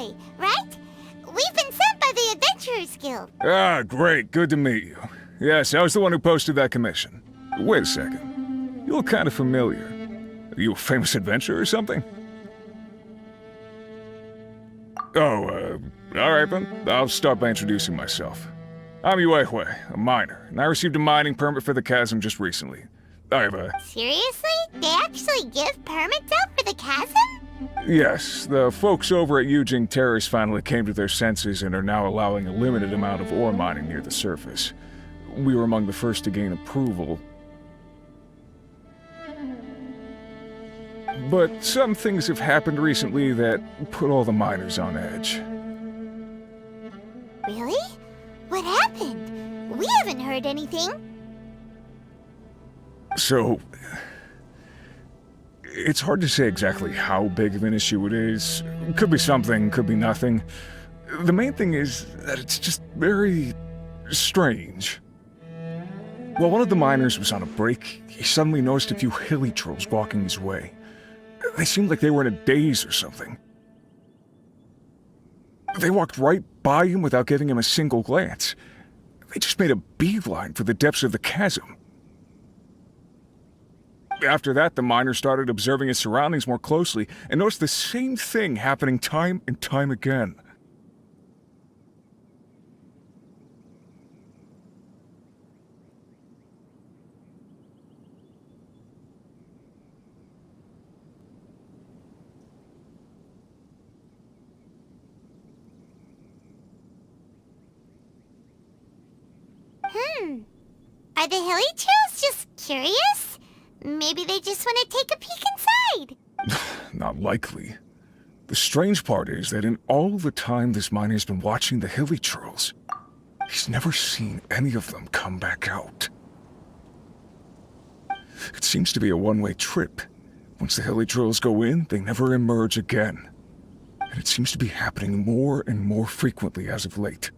boy, right? We've been sent by the Adventurers Guild. Ah, great. Good to meet you. Yes, I was the one who posted that commission. Wait a second. You look kind of familiar. Are you a famous adventurer or something? Oh, alright then. I'll start by introducing myself. I'm Yue, a miner, and I received a mining permit for the chasm just recently. I have a... Seriously? They actually give permits out for the chasm? Yes, the folks over at Yujing Terrace finally came to their senses and are now allowing a limited amount of ore mining near the surface. We were among the first to gain approval. But some things have happened recently that put all the miners on edge. Really? What happened? We haven't heard anything. So... it's hard to say exactly how big of an issue it is. Could be something, could be nothing. The main thing is that it's just very... strange. While one of the miners was on a break, he suddenly noticed a few hilly trolls walking his way. They seemed like they were in a daze or something. They walked right by him without giving him a single glance. They just made a beeline for the depths of the chasm. After that, the miner started observing his surroundings more closely and noticed the same thing happening time and time again. Are the hilly trolls just curious? Maybe they just want to take a peek inside. Not likely. The strange part is that in all the time this miner's been watching the hilly trolls, he's never seen any of them come back out. It seems to be a one-way trip. Once the hilly trolls go in, they never emerge again. And it seems to be happening more and more frequently as of late.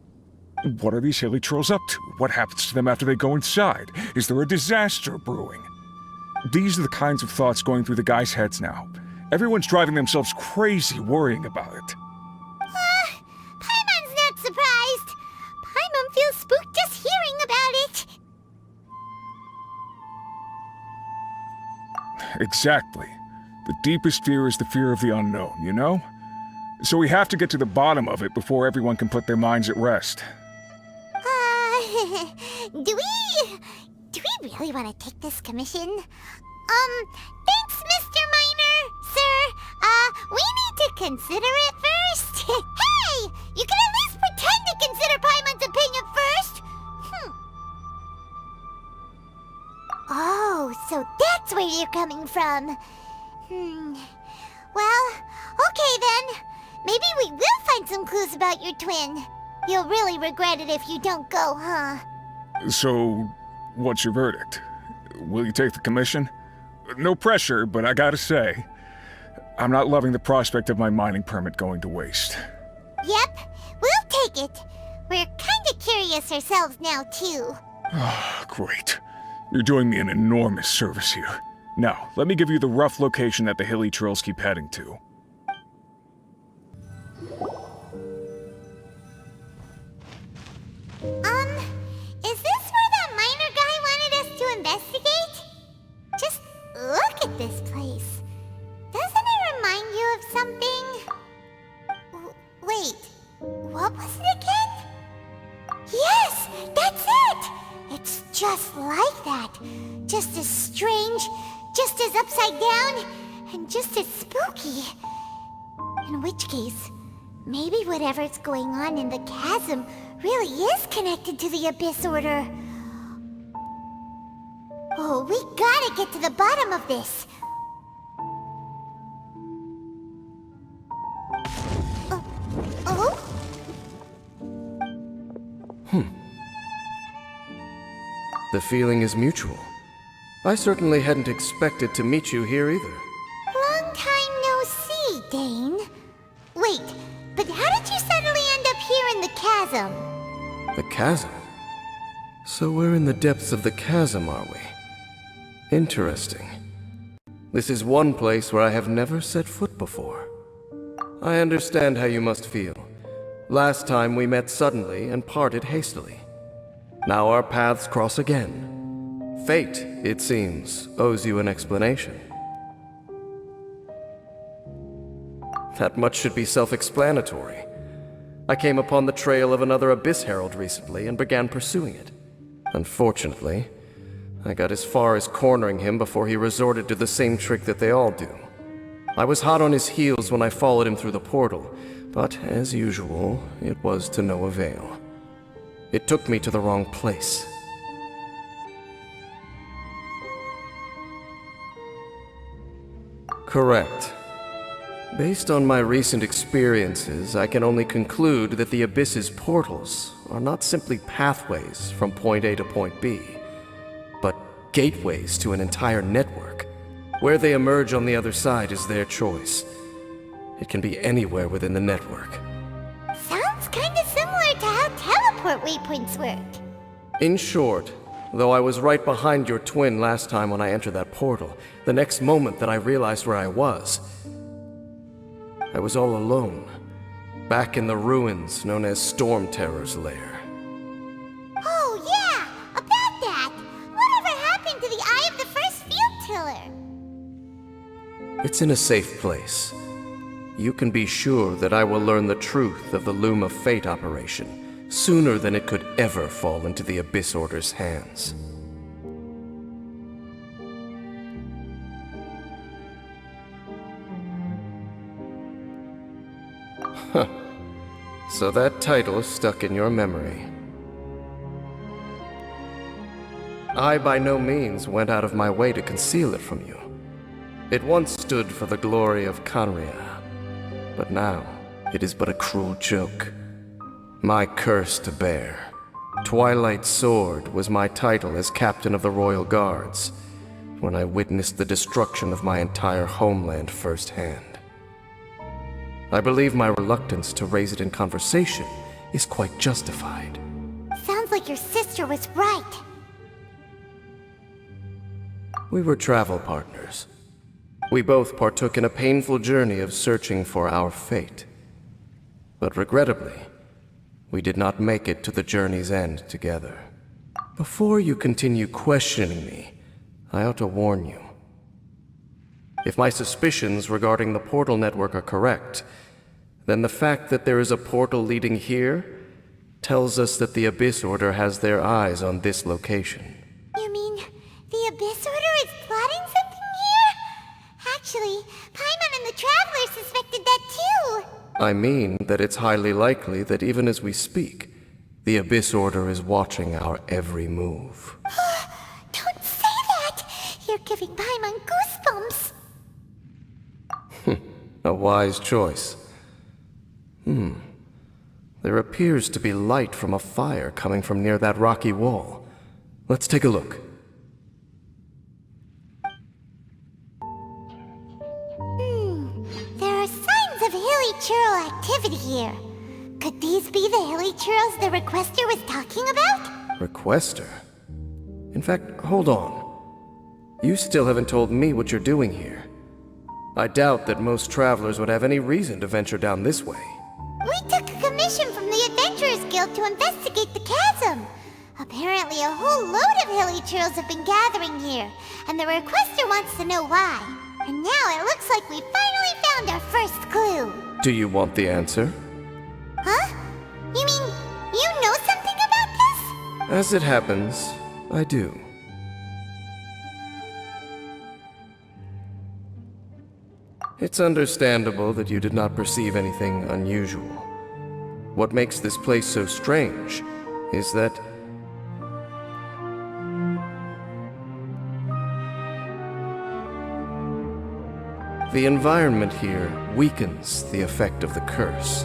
What are these hilly trolls up to? What happens to them after they go inside? Is there a disaster brewing? These are the kinds of thoughts going through the guys' heads now. Everyone's driving themselves crazy worrying about it. Paimon's not surprised. Paimon feels spooked just hearing about it. Exactly. The deepest fear is the fear of the unknown, you know? So we have to get to the bottom of it before everyone can put their minds at rest. Do we really want to take this commission? Thanks, Mr. Miner, sir. We need to consider it first. Hey! You can at least pretend to consider Paimon's opinion first. Oh, so that's where you're coming from. Well, okay then. Maybe we will find some clues about your twin. You'll really regret it if you don't go, huh? So, what's your verdict? Will you take the commission? No pressure, but I gotta say, I'm not loving the prospect of my mining permit going to waste. Yep, we'll take it. We're kinda curious ourselves now, too. Ah, great. You're doing me an enormous service here. Now, let me give you the rough location that the hilly trolls keep heading to. Is this where that miner guy wanted us to investigate? Just look at this place. Doesn't it remind you of something? Wait, what was it again? Yes, that's it! It's just like that. Just as strange, just as upside down, and just as spooky. In which case, maybe whatever's going on in the chasm really is connected to the Abyss Order. Oh, we gotta get to the bottom of this. Oh? The feeling is mutual. I certainly hadn't expected to meet you here either. Long time no see, Dane. Wait, but how did you suddenly end up here in the chasm? The chasm? So we're in the depths of the chasm, are we? Interesting. This is one place where I have never set foot before. I understand how you must feel. Last time we met suddenly and parted hastily. Now our paths cross again. Fate, it seems, owes you an explanation. That much should be self-explanatory. I came upon the trail of another Abyss Herald recently and began pursuing it. Unfortunately, I got as far as cornering him before he resorted to the same trick that they all do. I was hot on his heels when I followed him through the portal, but as usual, it was to no avail. It took me to the wrong place. Correct. Based on my recent experiences, I can only conclude that the Abyss's portals are not simply pathways from point A to point B, but gateways to an entire network. Where they emerge on the other side is their choice. It can be anywhere within the network. Sounds kinda similar to how teleport waypoints work. In short, though I was right behind your twin last time when I entered that portal, the next moment that I realized where I was all alone, back in the ruins known as Storm Terror's lair. Oh yeah, about that! Whatever happened to the Eye of the First Field Tiller? It's in a safe place. You can be sure that I will learn the truth of the Loom of Fate operation sooner than it could ever fall into the Abyss Order's hands. Huh. So that title stuck in your memory. I by no means went out of my way to conceal it from you. It once stood for the glory of Canria, but now it is but a cruel joke. My curse to bear. Twilight Sword was my title as captain of the Royal Guards, when I witnessed the destruction of my entire homeland firsthand. I believe my reluctance to raise it in conversation is quite justified. Sounds like your sister was right. We were travel partners. We both partook in a painful journey of searching for our fate. But regrettably, we did not make it to the journey's end together. Before you continue questioning me, I ought to warn you. If my suspicions regarding the portal network are correct, then the fact that there is a portal leading here tells us that the Abyss Order has their eyes on this location. You mean the Abyss Order is plotting something here? Actually, Paimon and the Traveler suspected that too. I mean that it's highly likely that even as we speak, the Abyss Order is watching our every move. Don't say that! You're giving Paimon goosebumps. A wise choice. There appears to be light from a fire coming from near that rocky wall. Let's take a look. There are signs of hilly churl activity here. Could these be the hilly churls the Requester was talking about? Requester? In fact, hold on. You still haven't told me what you're doing here. I doubt that most travelers would have any reason to venture down this way. We took a commission from the Adventurers Guild to investigate the chasm. Apparently a whole load of hilly churls have been gathering here, and the Requester wants to know why. And now it looks like we finally found our first clue. Do you want the answer? Huh? You mean, you know something about this? As it happens, I do. It's understandable that you did not perceive anything unusual. What makes this place so strange is that the environment here weakens the effect of the curse.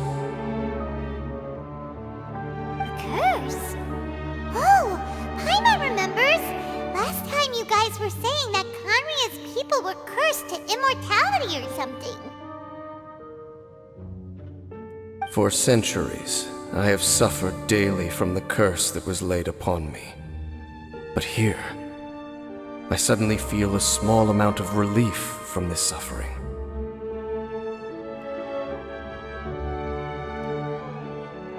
Curse? Oh, Paimon remembers! Last time you guys were saying that Conria's people were cursed to immortality or something. For centuries, I have suffered daily from the curse that was laid upon me. But here, I suddenly feel a small amount of relief from this suffering.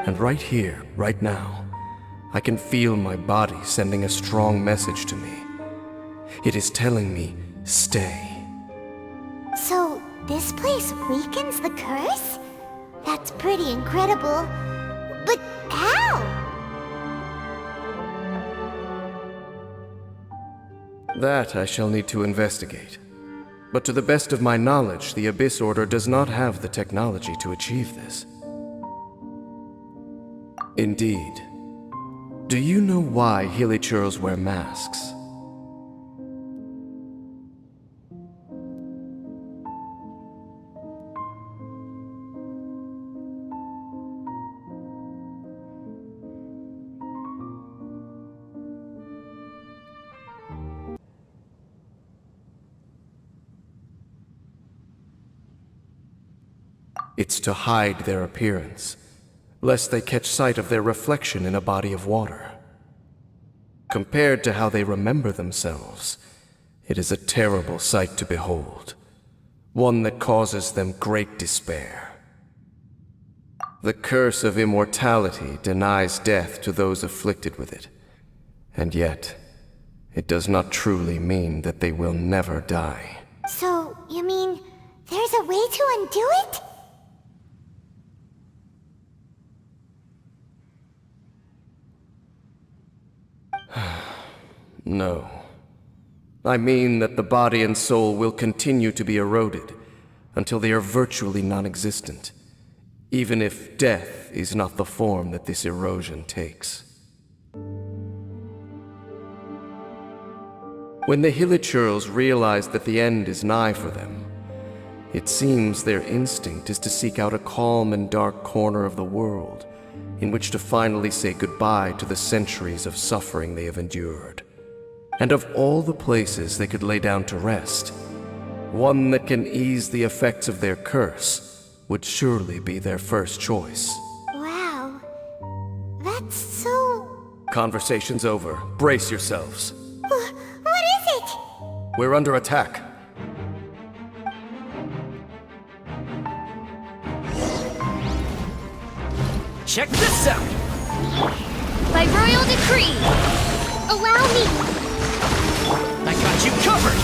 And right here, right now, I can feel my body sending a strong message to me. It is telling me, stay. So, this place weakens the curse? That's pretty incredible. But how? That I shall need to investigate. But to the best of my knowledge, the Abyss Order does not have the technology to achieve this. Indeed. Do you know why Hilichurls wear masks? It's to hide their appearance, lest they catch sight of their reflection in a body of water. Compared to how they remember themselves, it is a terrible sight to behold, one that causes them great despair. The curse of immortality denies death to those afflicted with it, and yet, it does not truly mean that they will never die. So, you mean there's a way to undo it? No. I mean that the body and soul will continue to be eroded until they are virtually non-existent, even if death is not the form that this erosion takes. When the Hilichurls realize that the end is nigh for them, it seems their instinct is to seek out a calm and dark corner of the world in which to finally say goodbye to the centuries of suffering they have endured. And of all the places they could lay down to rest, one that can ease the effects of their curse would surely be their first choice. Wow. That's so... Conversation's over. Brace yourselves. What is it? We're under attack. Check this out! By royal decree, Allow me. I got you covered!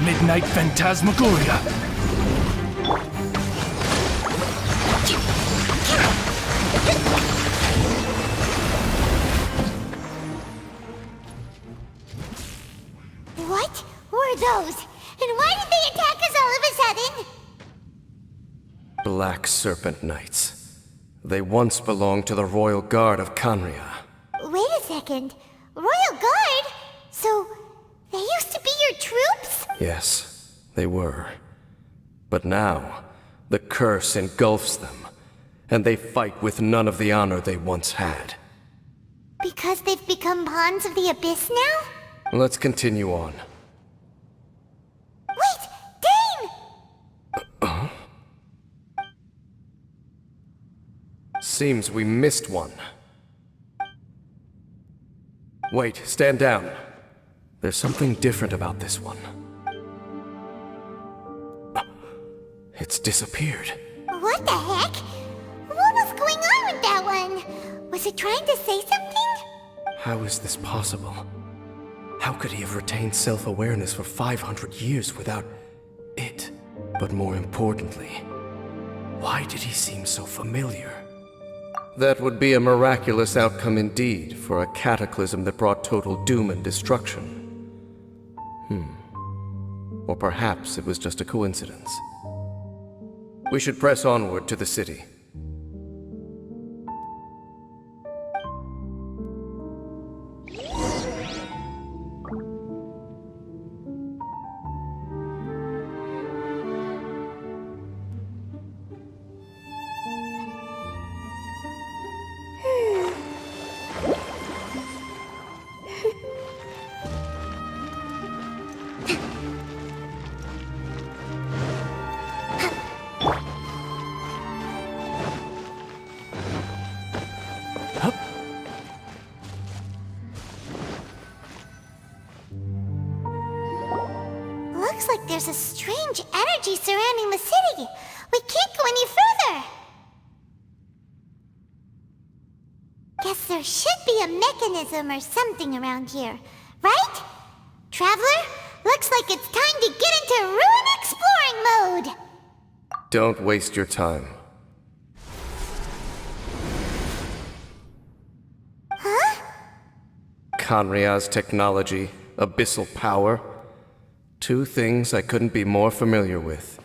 Midnight Phantasmagoria! What were those? And why did they attack us all of a sudden? Black Serpent Knights. They once belonged to the Royal Guard of Kanria. Wait a second. Royal Guard? So, they used to be your troops? Yes, they were. But now, the curse engulfs them, and they fight with none of the honor they once had. Because they've become pawns of the Abyss now? Let's continue on. Wait! Dane! Seems we missed one. Wait, stand down. There's something different about this one. It's disappeared. What the heck? What was going on with that one? Was it trying to say something? How is this possible? How could he have retained self-awareness for 500 years without it? But more importantly, why did he seem so familiar? That would be a miraculous outcome indeed for a cataclysm that brought total doom and destruction. Or perhaps it was just a coincidence. We should press onward to the city. looks like there's a strange energy surrounding the city. We can't go any further. Guess there should be a mechanism or something around here, right? Traveler, looks like it's time to get into ruin exploring mode. Don't waste your time. Huh? Kanria's technology, abyssal power. Two things I couldn't be more familiar with.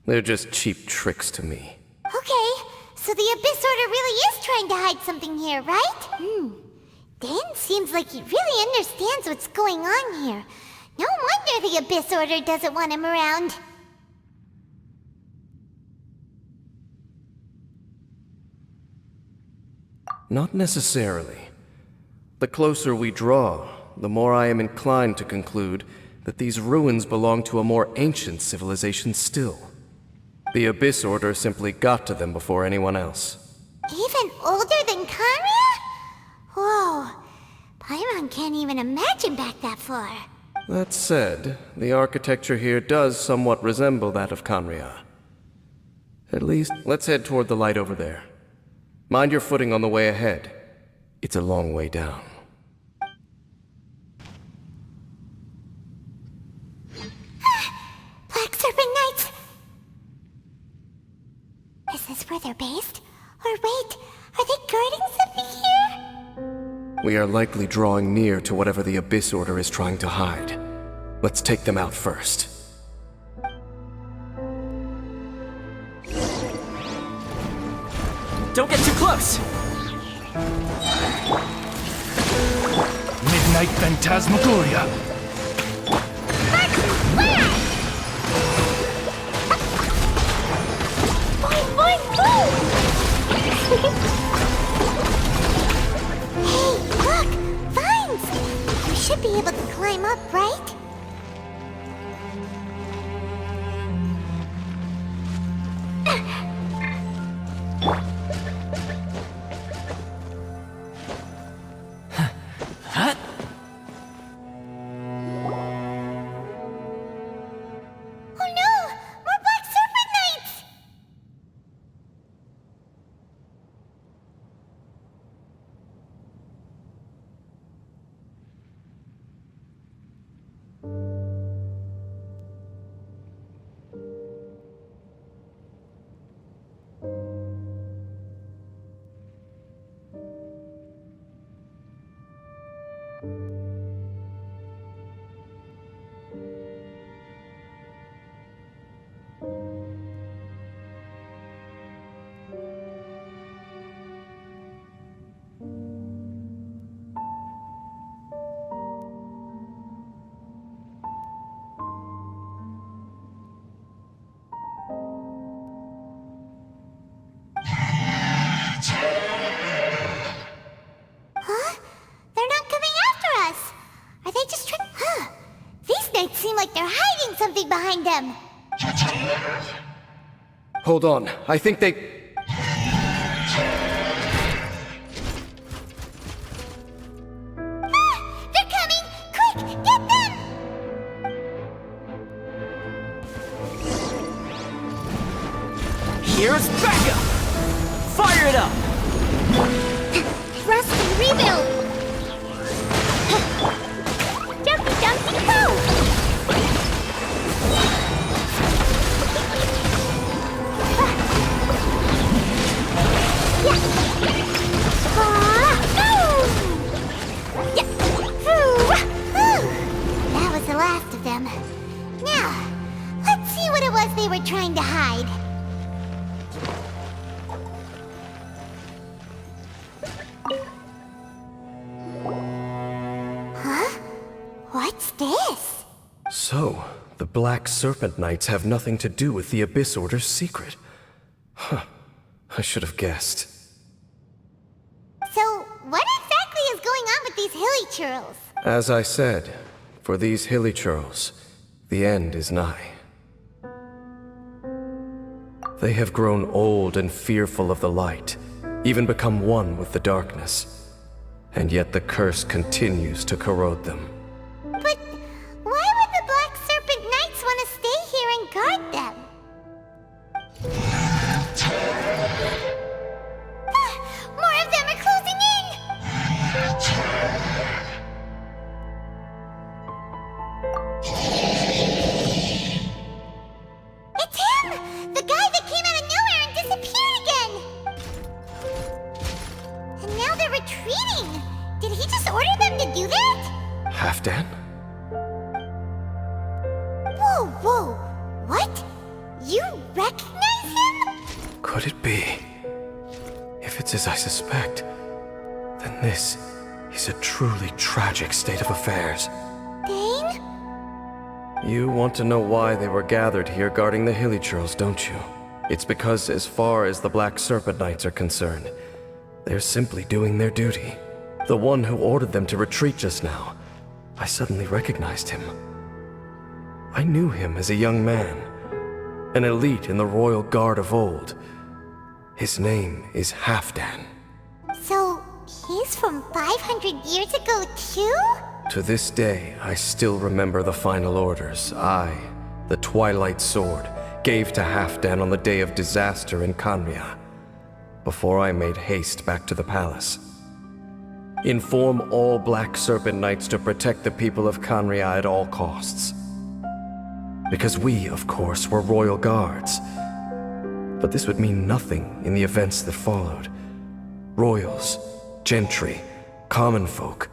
They're just cheap tricks to me. Okay, so the Abyss Order really is trying to hide something here, right? Dan seems like he really understands what's going on here. No wonder the Abyss Order doesn't want him around. Not necessarily. The closer we draw, the more I am inclined to conclude that these ruins belong to a more ancient civilization still. The Abyss Order simply got to them before anyone else. Even older than Kanria? Whoa, Paimon can't even imagine back that far. That said, the architecture here does somewhat resemble that of Kanria. At least, let's head toward the light over there. Mind your footing on the way ahead. It's a long way down. Black Serpent Knights! Is this where they're based? Or wait, are they guarding something here? We are likely drawing near to whatever the Abyss Order is trying to hide. Let's take them out first. Don't get too close! Midnight Phantasmagoria! Hey, look! Vines! We should be able to climb up, right? Huh? Oh no! More Black Serpent Knights! Huh? They're not coming after us! Are they just trying— Huh! These knights seem like they're hiding something behind them! Hold on, I think they... Ah! They're coming! Quick! Get them! Here's backup! Fire it up! Thrust and rebuild! Jumpy dumpty go! That was the last of them. Now, let's see what it was they were trying to hide. Huh? What's this? So, the Black Serpent Knights have nothing to do with the Abyss Order's secret. Huh. I should have guessed. So, what exactly is going on with these hilly churls? As I said, for these hilly churls, the end is nigh. They have grown old and fearful of the light, even become one with the darkness. And yet the curse continues to corrode them. But why would the Black Serpent It's him! The guy that came out of nowhere and disappeared again! And now they're retreating! Did he just order them to do that? Halfdan? Whoa, whoa! What? You recognize him? Could it be? If it's as I suspect, then this is a truly tragic state of affairs. Dane? You want to know why they were gathered here guarding the Hilichurls, don't you? It's because as far as the Black Serpent Knights are concerned, they're simply doing their duty. The one who ordered them to retreat just now, I suddenly recognized him. I knew him as a young man, an elite in the royal guard of old. His name is Halfdan. So, he's from 500 years ago too? To this day, I still remember the final orders I, the Twilight Sword, gave to Halfdan on the day of disaster in Khaenri'ah, before I made haste back to the palace. Inform all Black Serpent Knights to protect the people of Khaenri'ah at all costs. Because we, of course, were royal guards. But this would mean nothing in the events that followed. Royals, gentry, common folk.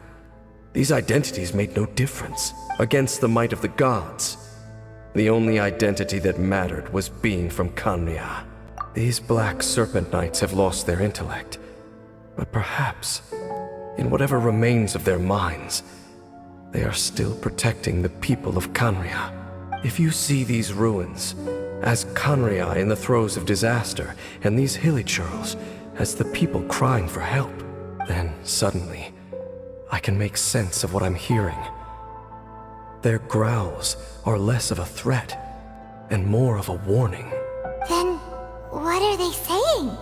These identities made no difference against the might of the gods. The only identity that mattered was being from Khaenri'ah. These Black Serpent Knights have lost their intellect. But perhaps, in whatever remains of their minds, they are still protecting the people of Khaenri'ah. If you see these ruins as Khaenri'ah in the throes of disaster, and these Hilichurls as the people crying for help, then suddenly I can make sense of what I'm hearing. Their growls are less of a threat and more of a warning. Then, what are they saying?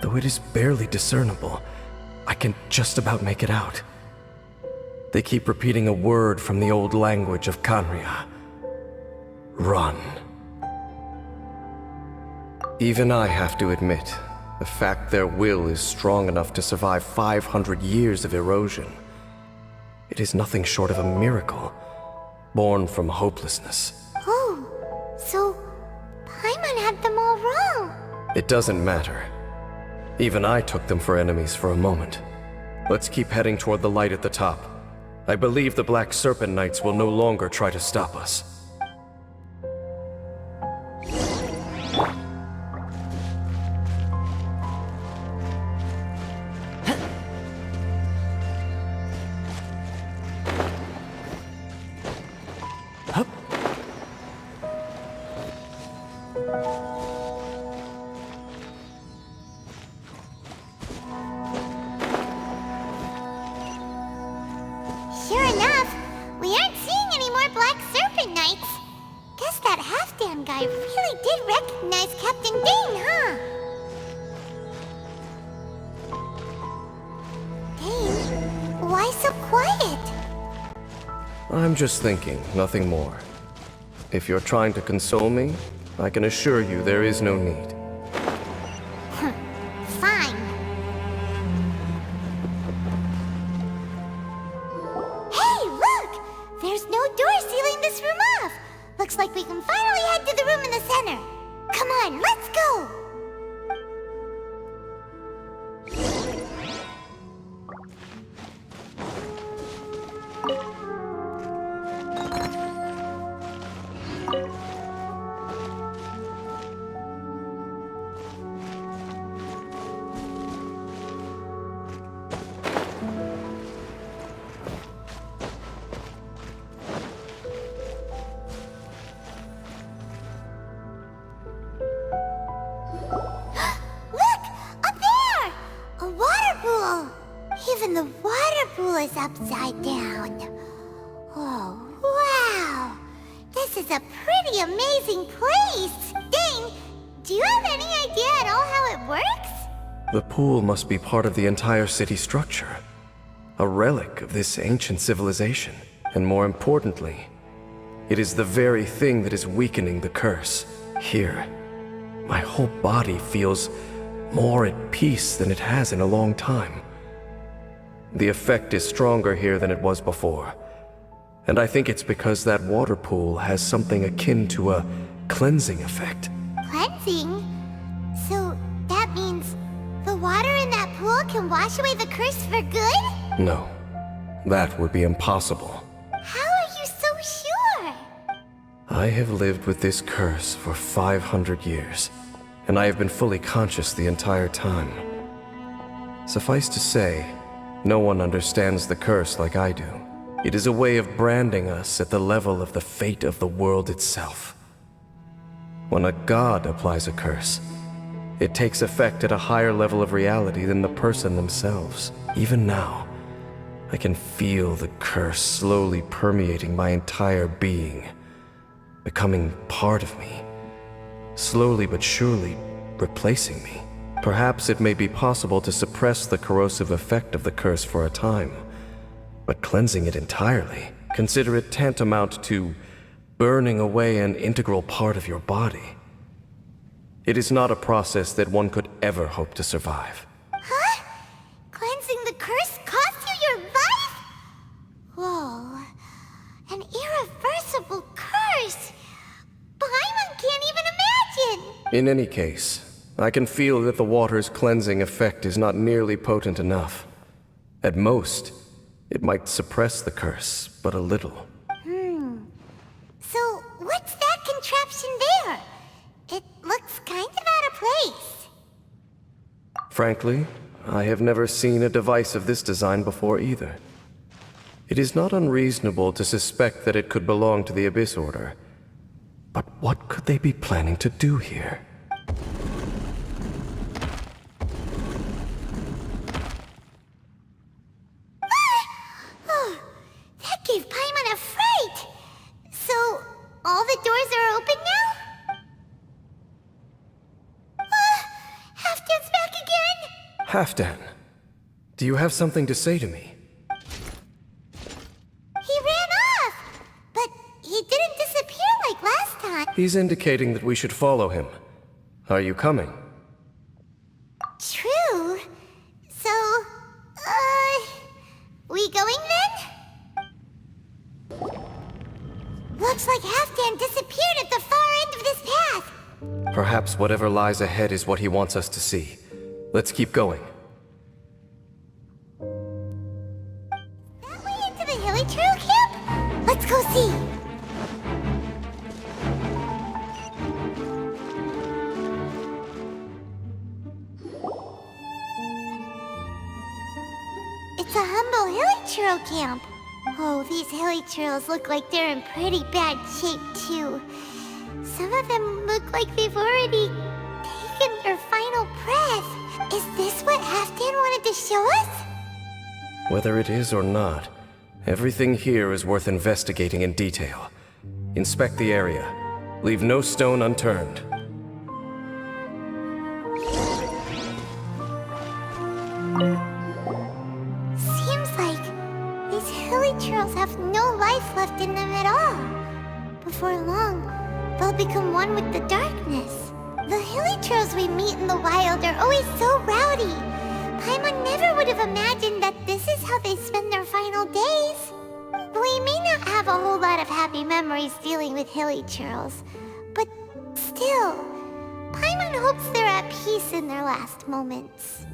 Though it is barely discernible, I can just about make it out. They keep repeating a word from the old language of Khaenri'ah. Run. Even I have to admit, the fact their will is strong enough to survive 500 years of erosion. It is nothing short of a miracle, born from hopelessness. Oh, so Paimon had them all wrong. It doesn't matter. Even I took them for enemies for a moment. Let's keep heading toward the light at the top. I believe the Black Serpent Knights will no longer try to stop us. Sure enough, we aren't seeing any more Black Serpent Knights. Guess that Halfdan guy really did recognize Captain Dane, huh? Dane, why so quiet? I'm just thinking, nothing more. If you're trying to console me, I can assure you there is no need. Fine. Hey, look! There's no door sealing this room off. Looks like we can finally head to the room in the center. Come on, let's go! Even the water pool is upside down. Oh, wow! This is a pretty amazing place! Dane, do you have any idea at all how it works? The pool must be part of the entire city structure. A relic of this ancient civilization. And more importantly, it is the very thing that is weakening the curse. Here, my whole body feels more at peace than it has in a long time. The effect is stronger here than it was before. And I think it's because that water pool has something akin to a cleansing effect. Cleansing? So that means the water in that pool can wash away the curse for good? No, that would be impossible. How are you so sure? I have lived with this curse for 500 years, and I have been fully conscious the entire time. Suffice to say, no one understands the curse like I do. It is a way of branding us at the level of the fate of the world itself. When a god applies a curse, it takes effect at a higher level of reality than the person themselves. Even now, I can feel the curse slowly permeating my entire being, becoming part of me, slowly but surely replacing me. Perhaps it may be possible to suppress the corrosive effect of the curse for a time, but cleansing it entirely, consider it tantamount to burning away an integral part of your body. It is not a process that one could ever hope to survive. Huh? Cleansing the curse cost you your life? Whoa. An irreversible curse. Paimon can't even imagine. In any case, I can feel that the water's cleansing effect is not nearly potent enough. At most, it might suppress the curse, but a little. So, what's that contraption there? It looks kind of out of place. Frankly, I have never seen a device of this design before either. It is not unreasonable to suspect that it could belong to the Abyss Order. But what could they be planning to do here? Oh, that gave Paimon a fright. So, all the doors are open now? Halfdan's back again? Halfdan, do you have something to say to me? He ran off, but he didn't disappear like last time. He's indicating that we should follow him. Are you coming? True. So, we going then? Looks like Halfdan disappeared at the far end of this path. Perhaps whatever lies ahead is what he wants us to see. Let's keep going. That way into the Hilly Trail camp? Let's go see. It's a humble Hilly Trail camp. Oh, these Hilly Trails look like they're in pretty bad shape, too. Some of them look like they've already taken their final breath. Is this what Halfdan wanted to show us? Whether it is or not, everything here is worth investigating in detail. Inspect the area. Leave no stone unturned. Seems like these Hilly Trails have no life left in them at all. Before long, they'll become one with the darkness. The Hilly Trails we meet in the wild are always so rowdy. Paimon never would have imagined that this is how they spend their final days. We may not have a whole lot of happy memories dealing with Hilly Trails, but still, Paimon hopes they're at peace in their last moments.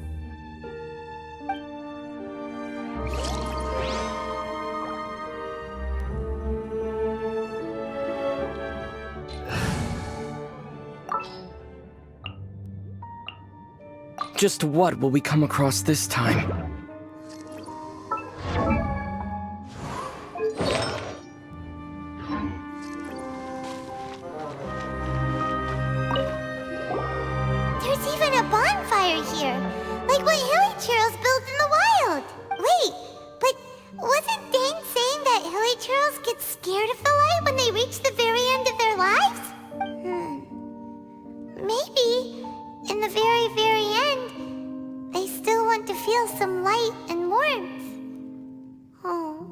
Just what will we come across this time? There's even a bonfire here, like what Hilly Trails built in the wild. Wait, but wasn't Dane saying that Hilly Trails get scared of the light when they reach the very end of their lives? Maybe, in the very, very end, they still want to feel some light and warmth. Oh.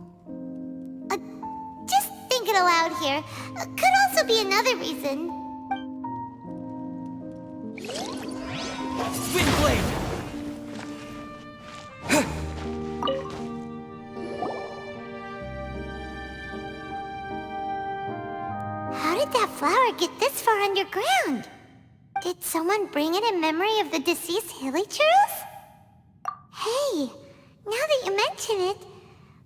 Just thinking aloud here. Could also be another reason. Windblade! did that flower get this far underground? Did someone bring it in memory of the deceased Hilichurls? Hey, now that you mention it,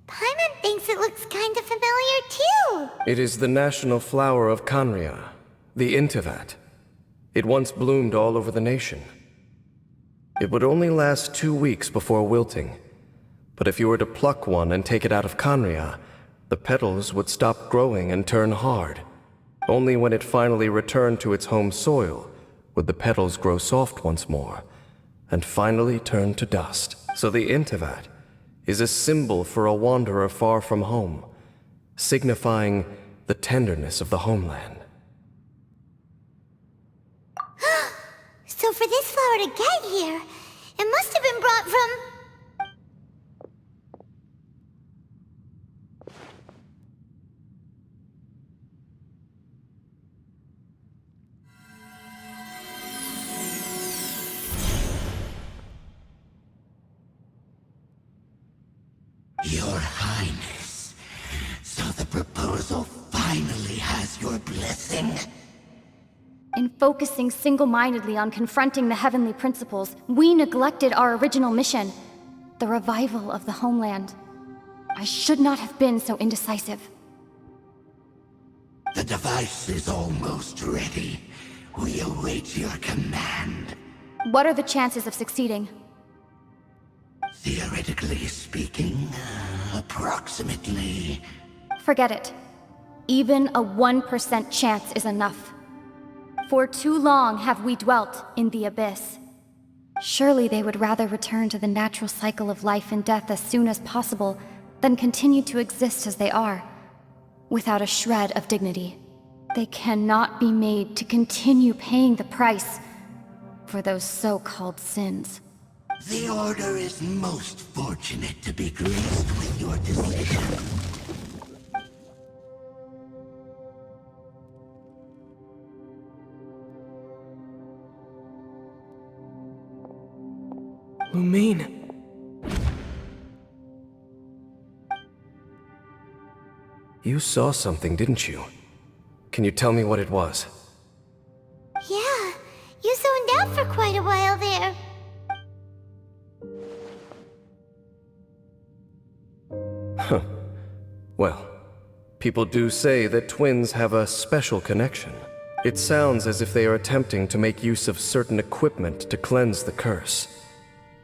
Paimon thinks it looks kind of familiar too. It is the national flower of Kanria, the Intivat. It once bloomed all over the nation. It would only last 2 weeks before wilting. But if you were to pluck one and take it out of Kanria, the petals would stop growing and turn hard. Only when it finally returned to its home soil would the petals grow soft once more, and finally turn to dust. So the Intivat is a symbol for a wanderer far from home, signifying the tenderness of the homeland. So for this flower to get here, it must have been brought from... Your Highness, so the proposal finally has your blessing? In focusing single-mindedly on confronting the heavenly principles, we neglected our original mission, the revival of the homeland. I should not have been so indecisive. The device is almost ready. We await your command. What are the chances of succeeding? Theoretically speaking, approximately. Forget it. Even a 1% chance is enough. For too long have we dwelt in the abyss. Surely they would rather return to the natural cycle of life and death as soon as possible than continue to exist as they are, without a shred of dignity. They cannot be made to continue paying the price for those so-called sins. The Order is most fortunate to be graced with your decision. Lumine. You saw something, didn't you? Can you tell me what it was? Yeah, you zoned out for quite a while there. Well, people do say that twins have a special connection. It sounds as if they are attempting to make use of certain equipment to cleanse the curse.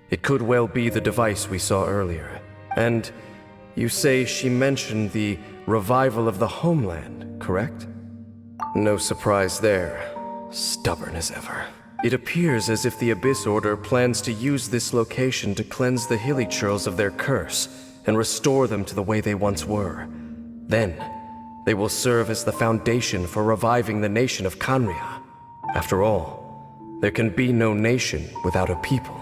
It could well be the device we saw earlier. And you say she mentioned the revival of the homeland, correct? No surprise there. Stubborn as ever. It appears as if the Abyss Order plans to use this location to cleanse the Hilichurls of their curse and restore them to the way they once were. Then, they will serve as the foundation for reviving the nation of Kanria. After all, there can be no nation without a people.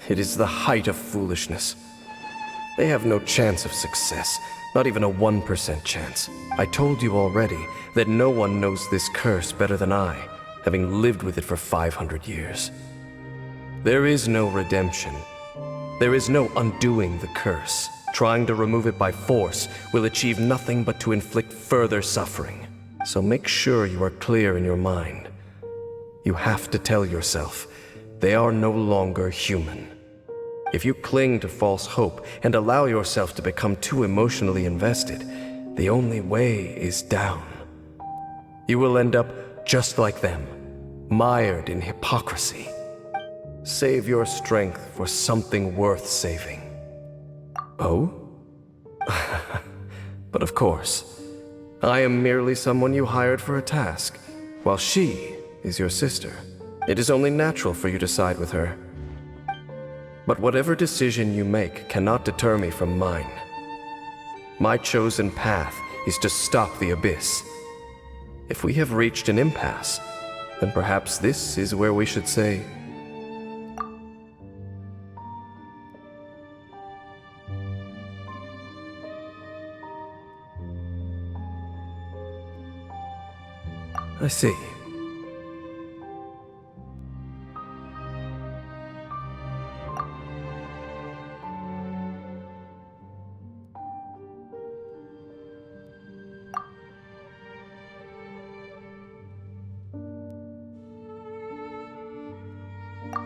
It is the height of foolishness. They have no chance of success, not even a 1% chance. I told you already that no one knows this curse better than I, having lived with it for 500 years. There is no redemption. There is no undoing the curse. Trying to remove it by force will achieve nothing but to inflict further suffering. So make sure you are clear in your mind. You have to tell yourself, they are no longer human. If you cling to false hope and allow yourself to become too emotionally invested, the only way is down. You will end up just like them, mired in hypocrisy. Save your strength for something worth saving. Oh? But of course, I am merely someone you hired for a task, while she is your sister. It is only natural for you to side with her. But whatever decision you make cannot deter me from mine. My chosen path is to stop the Abyss. If we have reached an impasse, then perhaps this is where we should say, I see.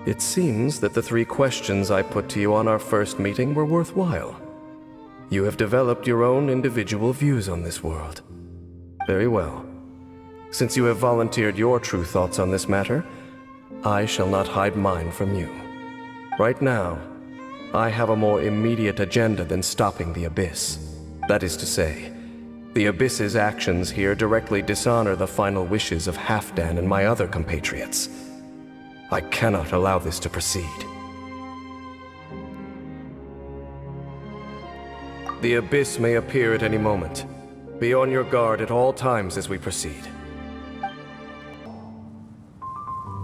It seems that the 3 questions I put to you on our first meeting were worthwhile. You have developed your own individual views on this world. Very well. Since you have volunteered your true thoughts on this matter, I shall not hide mine from you. Right now, I have a more immediate agenda than stopping the Abyss. That is to say, the Abyss's actions here directly dishonor the final wishes of Halfdan and my other compatriots. I cannot allow this to proceed. The Abyss may appear at any moment. Be on your guard at all times as we proceed.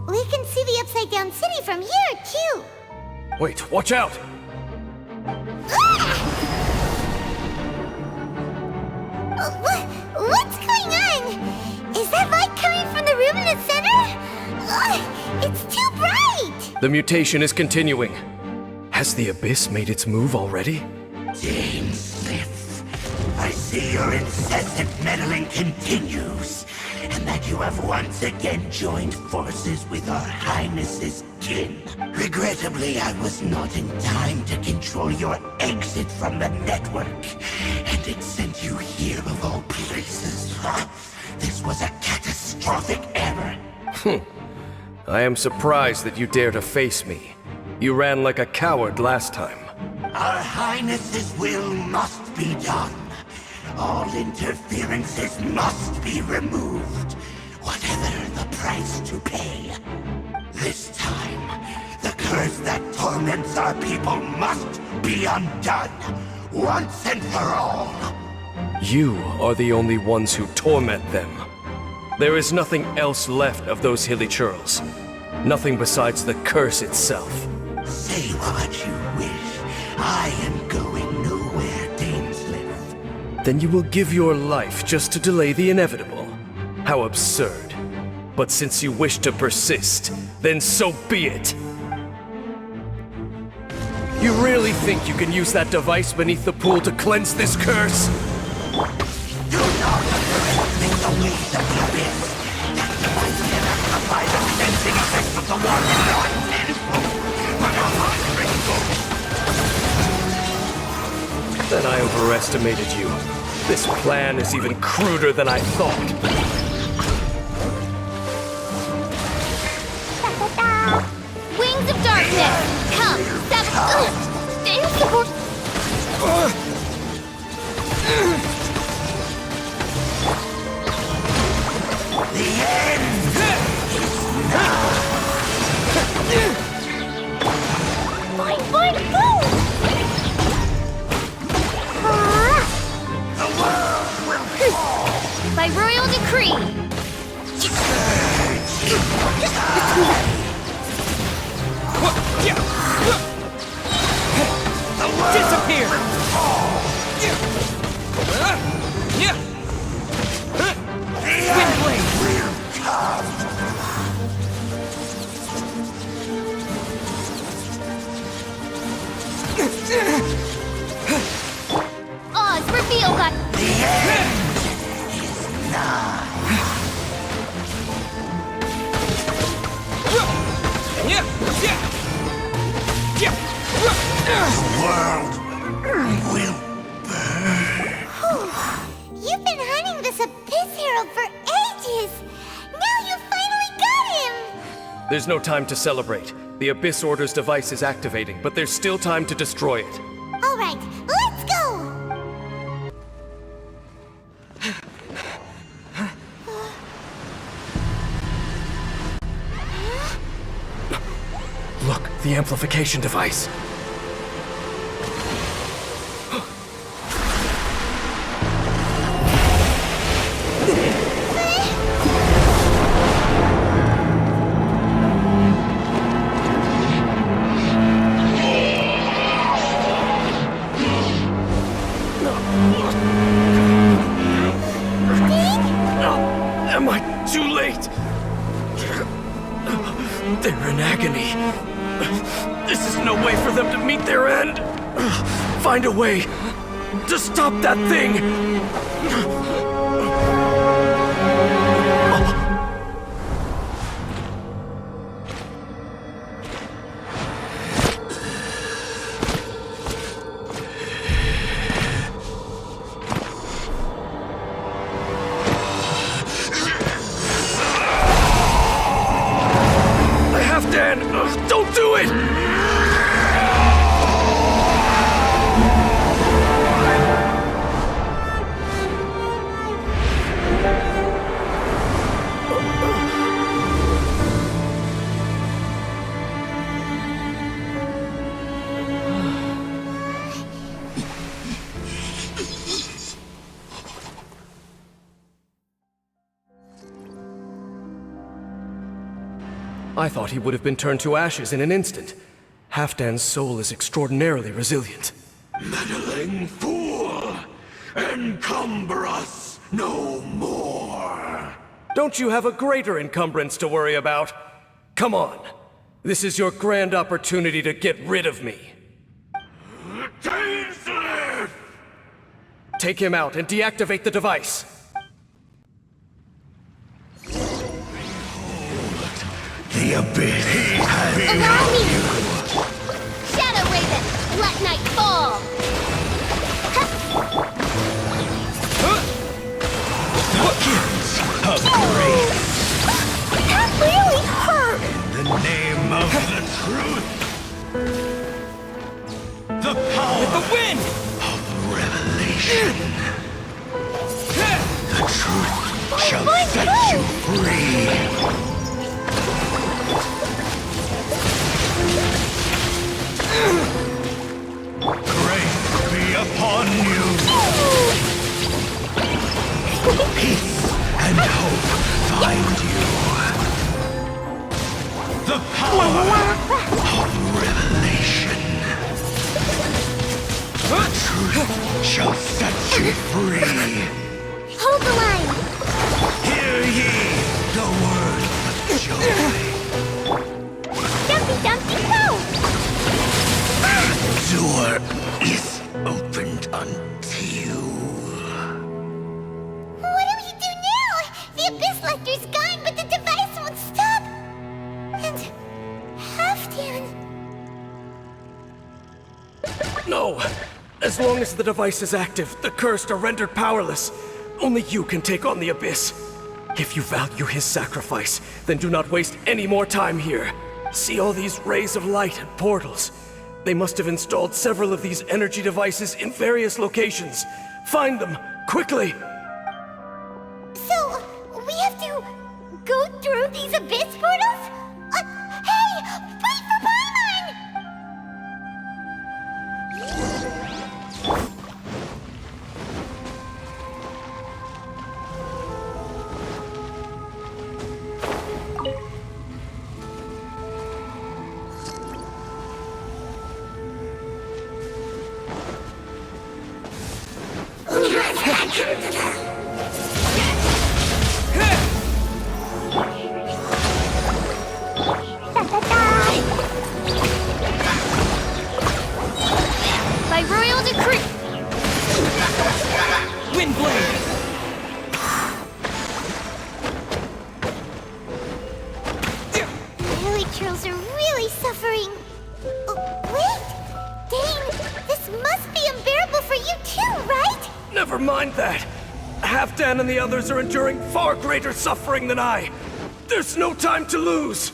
We can see the Upside Down City from here, too. Wait, watch out! What's going on? Is that light coming from the room in the center? It's too bright! The mutation is continuing. Has the Abyss made its move already? Dame Sif, I see your incessant meddling continues, and that you have once again joined forces with our Highness's kin. Regrettably, I was not in time to control your exit from the network, and it sent you here of all places. This was a catastrophic error. I am surprised that you dare to face me. You ran like a coward last time. Our Highness's will must be done. All interferences must be removed, whatever the price to pay. This time, the curse that torments our people must be undone, once and for all. You are the only ones who torment them. There is nothing else left of those hilly churls. Nothing besides the curse itself. Say what you wish. I am going nowhere, Dameslip. Then you will give your life just to delay the inevitable. How absurd. But since you wish to persist, then so be it. You really think you can use that device beneath the pool to cleanse this curse? Do not underestimate the ways of the abyss. That device cannot supply the cleansing effect of the water not tenfold, but 100-fold. Then I overestimated you. This plan is even cruder than I thought. Wings of darkness! Come, stay support. The end is nigh. Fine, go! The world will fall. By royal decree! Disappear! Windblade! Oz, reveal that! The end is nigh. The world will You've been hunting this Abyss Herald for ages! Now you finally got him! There's no time to celebrate. The Abyss Order's device is activating, but there's still time to destroy it. Alright, let's go! Look, the amplification device. Am I too late? They're in agony. This is no way for them to meet their end. Find a way to stop that thing. I thought he would have been turned to ashes in an instant. Halfdan's soul is extraordinarily resilient. Meddling fool! Encumber us no more! Don't you have a greater encumbrance to worry about? Come on. This is your grand opportunity to get rid of me. Tasteless! Take him out and deactivate the device. The Abyss has Allow me! Shadow Raven, let night fall! the gifts of grace. That really hurt! In the name of the truth. The power The wind! of revelation. The truth shall set you free. Grace be upon you. Peace and hope find you. The power of revelation. The truth shall set you free. Hold the line! Hear ye the words of joy. Dumpy Dumpty Go! Door is opened unto you. What do we do now? The Abyss Lecter's gone, but the device won't stop! And... Halfdan... No! As long as the device is active, the cursed are rendered powerless. Only you can take on the Abyss. If you value his sacrifice, then do not waste any more time here. See all these rays of light and portals. They must have installed several of these energy devices in various locations. Find them, quickly! So, we have to go through these Abyss portals? Hey! Wait for Paimon! By royal decree! Windblade! The Elytros are really suffering. Oh, wait! Dane, this must be unbearable for you too, right? Never mind that! Halfdan and the others are enduring far greater suffering than I! There's no time to lose!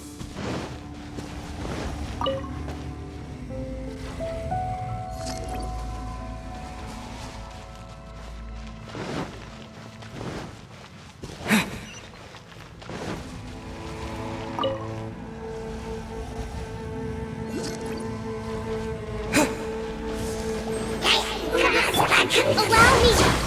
Allow me!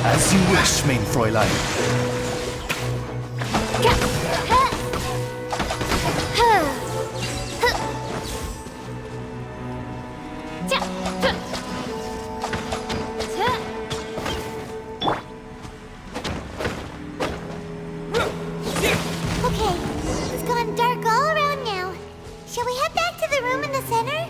As you wish, mein Fräulein. Okay, it's gone dark all around now. Shall we head back to the room in the center?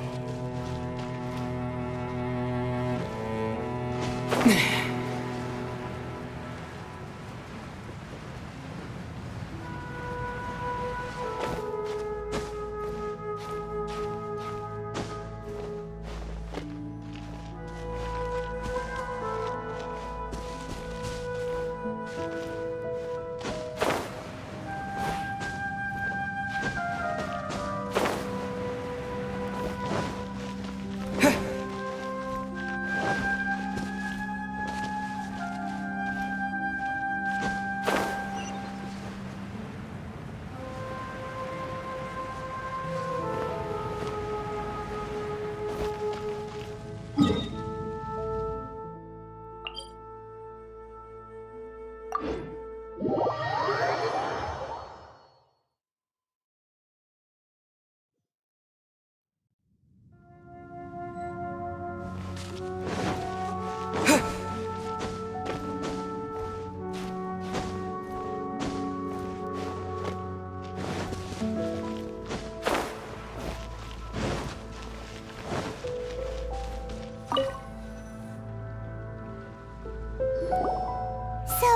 So,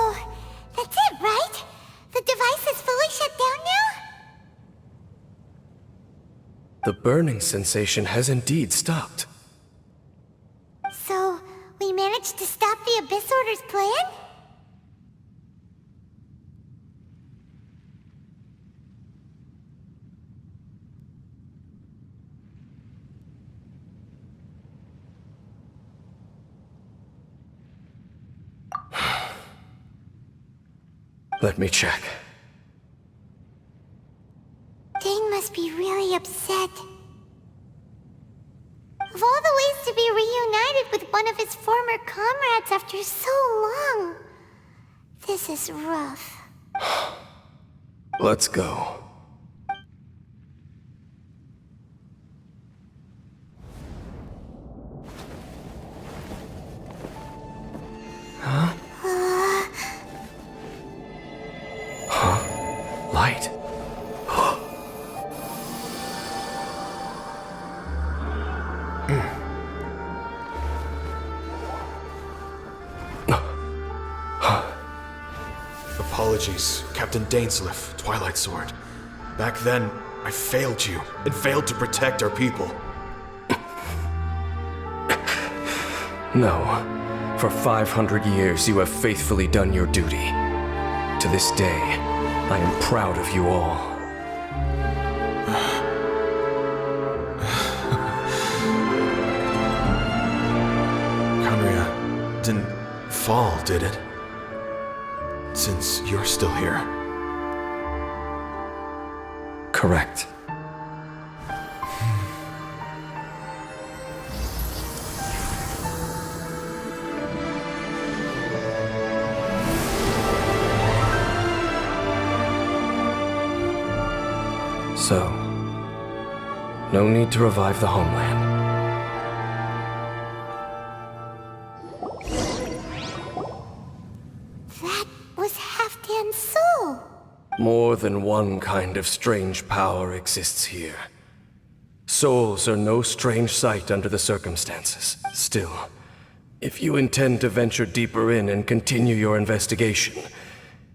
that's it, right? The device is fully shut down now? The burning sensation has indeed stopped. So, we managed to stop the Abyss Order's plan? Let me check. Dane must be really upset. Of all the ways to be reunited with one of his former comrades after so long, this is rough. Let's go. Huh? Light. Apologies, Captain Dainsleif, Twilight Sword. Back then, I failed you, and failed to protect our people. No. For 500 years, you have faithfully done your duty. To this day, I am proud of you all. Conria didn't fall, did it? Since you're still here. Correct. So, no need to revive the homeland. That was Halfdan's soul. More than one kind of strange power exists here. Souls are no strange sight under the circumstances. Still, if you intend to venture deeper in and continue your investigation,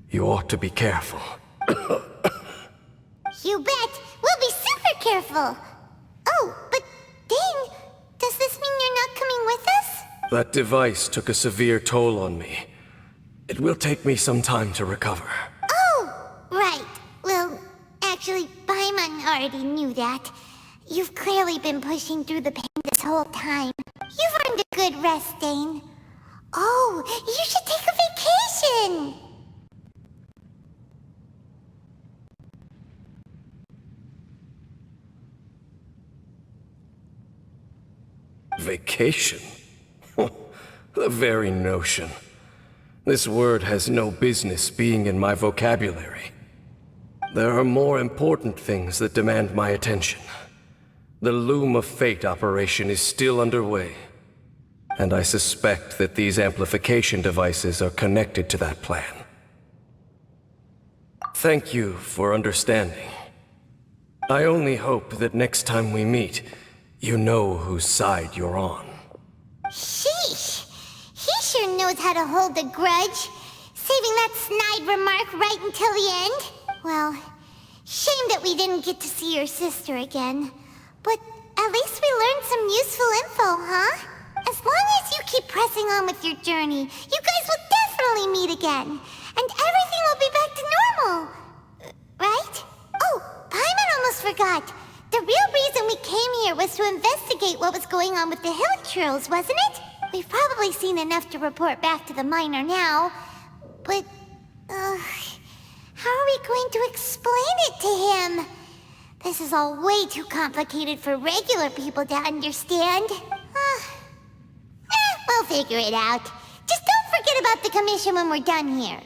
you ought to be careful. You bet. We'll be super careful. Oh, but Dane, does this mean you're not coming with us? That device took a severe toll on me. It will take me some time to recover. Oh, right. Well, actually, Paimon already knew that. You've clearly been pushing through the pain this whole time. You've earned a good rest, Dane. Oh, you should take a vacation! Vacation? The very notion. This word has no business being in my vocabulary. There are more important things that demand my attention. The Loom of Fate operation is still underway, and I suspect that these amplification devices are connected to that plan. Thank you for understanding. I only hope that next time we meet, you know whose side you're on. Sheesh! He sure knows how to hold a grudge, saving that snide remark right until the end. Well, shame that we didn't get to see your sister again. But at least we learned some useful info, huh? As long as you keep pressing on with your journey, you guys will definitely meet again. And everything will be back to normal. Right? Oh, Paimon almost forgot. The real reason we came here was to investigate what was going on with the Hilichurls, wasn't it? We've probably seen enough to report back to the miner now. But, how are we going to explain it to him? This is all way too complicated for regular people to understand. We'll figure it out. Just don't forget about the commission when we're done here.